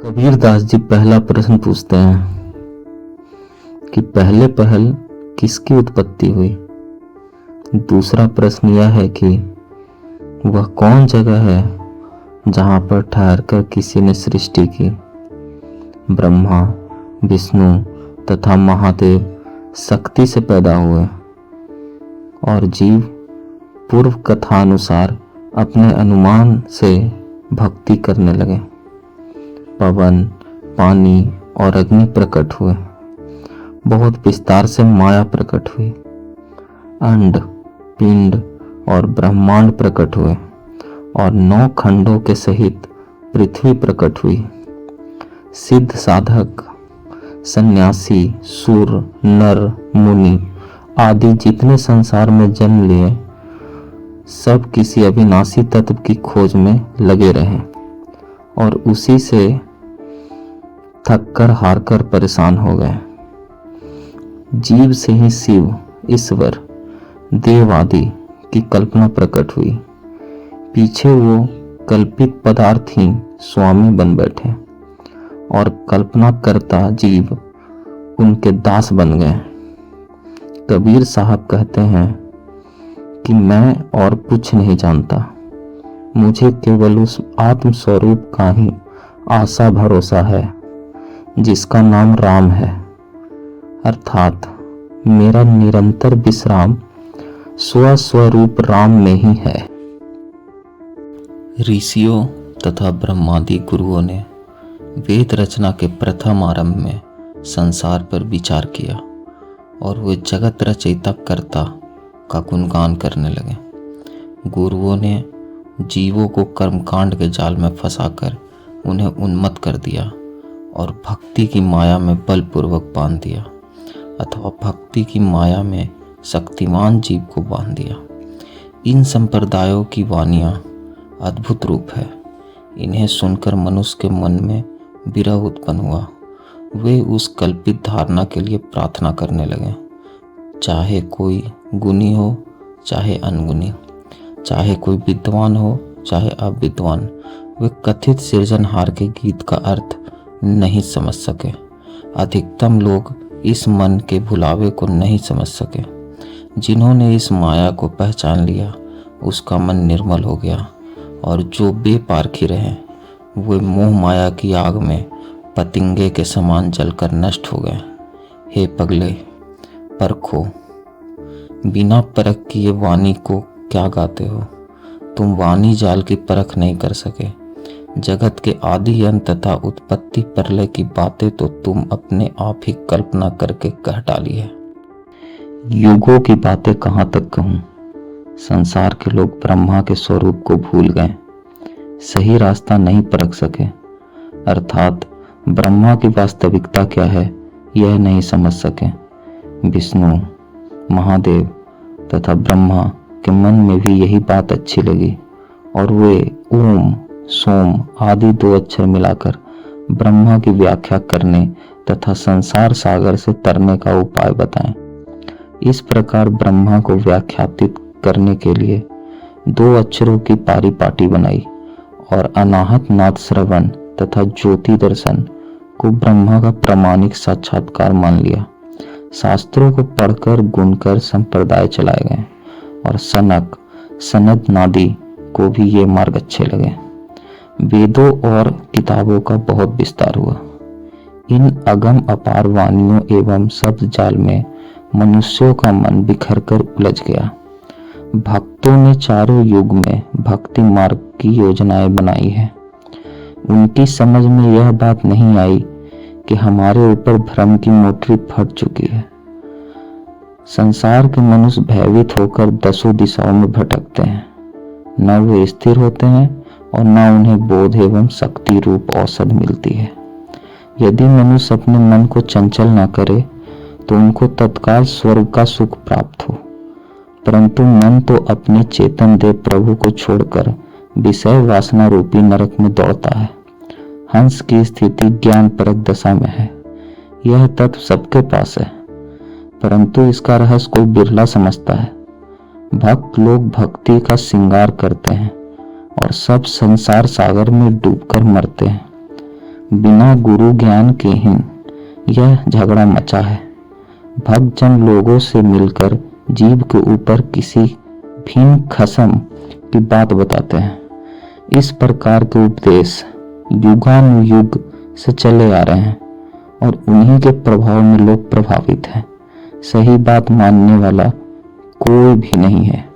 कबीर दास जी पहला प्रश्न पूछते हैं कि पहले पहल किसकी उत्पत्ति हुई। दूसरा प्रश्न यह है कि वह कौन जगह है जहां पर ठहरकर किसी ने सृष्टि की। ब्रह्मा, विष्णु तथा महादेव शक्ति से पैदा हुए और जीव पूर्व कथानुसार अपने अनुमान से भक्ति करने लगे। पवन, पानी और अग्नि प्रकट हुए। बहुत विस्तार से माया प्रकट हुई। अंड, पिंड और ब्रह्मांड प्रकट हुए और 9 खंडों के सहित पृथ्वी प्रकट हुई। सिद्ध साधक, सन्यासी, सूर, नर, मुनि आदि जितने संसार में जन्म लिए सब किसी अविनाशी तत्व की खोज में लगे रहे और उसी से थककर हारकर परेशान हो गए। जीव से ही शिव, ईश्वर, देव आदि की कल्पना प्रकट हुई। पीछे वो कल्पित पदार्थ ही स्वामी बन बैठे और कल्पना करता जीव उनके दास बन गए। कबीर साहब कहते हैं कि मैं और कुछ नहीं जानता, मुझे केवल उस आत्म स्वरूप का ही आशा भरोसा है जिसका नाम राम है, अर्थात मेरा निरंतर विश्राम स्वस्वरूप राम में ही है। ऋषियों तथा ब्रह्मादि गुरुओं ने वेद रचना के प्रथम आरंभ में संसार पर विचार किया और वे जगत रचयिता कर्ता का गुणगान करने लगे। गुरुओं ने जीवों को कर्मकांड के जाल में फंसाकर उन्हें उन्मत्त कर दिया और भक्ति की माया में बलपूर्वक बांध दिया अथवा भक्ति की माया में शक्तिमान जीव को बांध दिया। इन संप्रदायों की वाणियाँ अद्भुत रूप है। इन्हें सुनकर मनुष्य के मन में विरह उत्पन्न हुआ। वे उस कल्पित धारणा के लिए प्रार्थना करने लगे, चाहे कोई गुणी हो चाहे अनगुणी, चाहे कोई विद्वान हो चाहे अविद्वान। वे कथित सृजनहार के गीत का अर्थ नहीं समझ सके। अधिकतम लोग इस मन के भुलावे को नहीं समझ सके। जिन्होंने इस माया को पहचान लिया उसका मन निर्मल हो गया और जो बेपारखी रहे वे मोह माया की आग में पतिंगे के समान जलकर नष्ट हो गए। हे पगले, परखो, बिना परख किए वाणी को क्या गाते हो। तुम वाणी जाल की परख नहीं कर सके। जगत के आदि अंत तथा उत्पत्ति प्रलय की बातें तो तुम अपने आप ही कल्पना करके कह डाली है। युगों की बातें कहाँ तक कहूँ। संसार के लोग ब्रह्मा के स्वरूप को भूल गए, सही रास्ता नहीं परख सके, अर्थात ब्रह्मा की वास्तविकता क्या है यह नहीं समझ सके। विष्णु, महादेव तथा ब्रह्मा के मन में भी यही बात अच्छी लगी और वे ओम, सोम आदि 2 अक्षर मिलाकर ब्रह्मा की व्याख्या करने तथा संसार सागर से तरने का उपाय बताएं। इस प्रकार ब्रह्मा को व्याख्यातित करने के लिए 2 अक्षरों की पारिपाटी बनाई और अनाहत नाद श्रवण तथा ज्योति दर्शन को ब्रह्मा का प्रामाणिक साक्षात्कार मान लिया। शास्त्रों को पढ़कर गुनकर संप्रदाय चलाए गए और सनक, सनद नादी को भी ये मार्ग अच्छे लगे। वेदों और किताबों का बहुत विस्तार हुआ। इन अगम अपार वाणियों एवं शब्द जाल में मनुष्यों का मन बिखर कर उलझ गया। भक्तों ने चारों युग में भक्ति मार्ग की योजनाएं बनाई है। उनकी समझ में यह बात नहीं आई कि हमारे ऊपर भ्रम की मोटरी फट चुकी है। संसार के मनुष्य भयभीत होकर 10 दिशाओं में भटकते हैं। न वे स्थिर होते हैं और न उन्हें बोध एवं शक्ति रूप औषध मिलती है। यदि मनुष्य अपने मन को चंचल न करे तो उनको तत्काल स्वर्ग का सुख प्राप्त हो, परंतु मन तो अपने चेतन देव प्रभु को छोड़कर विषय वासना रूपी नरक में दौड़ता है। हंस की स्थिति ज्ञान परक दशा में है। यह तत्व सबके पास है, परंतु इसका रहस्य कोई बिरला समझता है। भक्त लोग भक्ति का श्रृंगार करते हैं और सब संसार सागर में डूबकर मरते हैं। बिना गुरु ज्ञान के ही यह झगड़ा मचा है। भक्तजन लोगों से मिलकर जीव के ऊपर किसी भिन्न खसम की बात बताते हैं। इस प्रकार के उपदेश युगानुयुग से चले आ रहे हैं और उन्हीं के प्रभाव में लोग प्रभावित हैं। सही बात मानने वाला कोई भी नहीं है।